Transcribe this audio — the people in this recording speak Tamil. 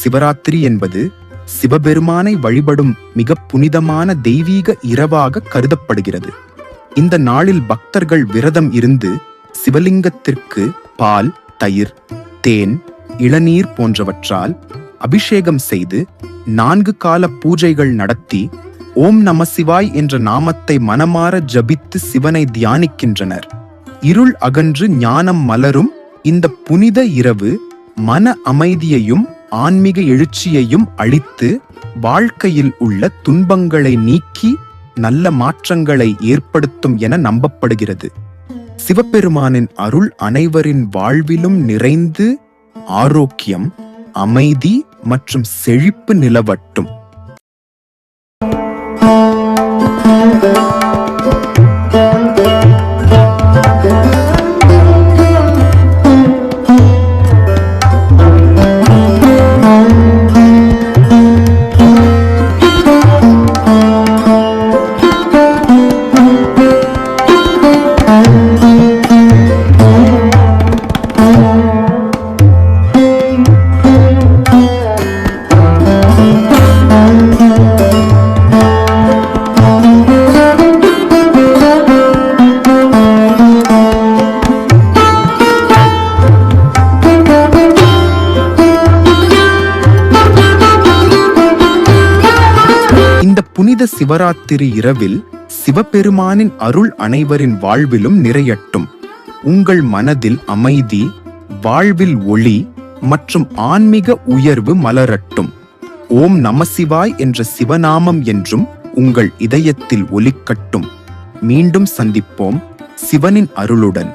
சிவராத்திரி என்பது சிவபெருமானை வழிபடும் மிக புனிதமான தெய்வீக இரவாக கருதப்படுகிறது. இந்த நாளில் பக்தர்கள் விரதம் இருந்து சிவலிங்கத்திற்கு பால், தயிர், தேன், இளநீர் போன்றவற்றால் அபிஷேகம் செய்து 4 கால பூஜைகள் நடத்தி ஓம் நம சிவாய் என்ற நாமத்தை மனமாற ஜபித்து சிவனை தியானிக்கின்றனர். இருள் அகன்று ஞானம் மலரும் இந்த புனித இரவு மன அமைதியையும் ஆன்மீக எழுச்சியையும் அளித்து வாழ்க்கையில் உள்ள துன்பங்களை நீக்கி நல்ல மாற்றங்களை ஏற்படுத்தும் என நம்பப்படுகிறது. சிவபெருமானின் அருள் அனைவரின் வாழ்விலும் நிறைந்து ஆரோக்கியம், அமைதி மற்றும் செழிப்பு நிலவட்டும். புனித சிவராத்திரி இரவில் சிவபெருமானின் அருள் அனைவரின் வாழ்விலும் நிறையட்டும். உங்கள் மனதில் அமைதி, வாழ்வில் ஒளி மற்றும் ஆன்மீக உயர்வு மலரட்டும். ஓம் நமசிவாய் என்ற சிவநாமம் என்றும் உங்கள் இதயத்தில் ஒலிக்கட்டும். மீண்டும் சந்திப்போம் சிவனின் அருளுடன்.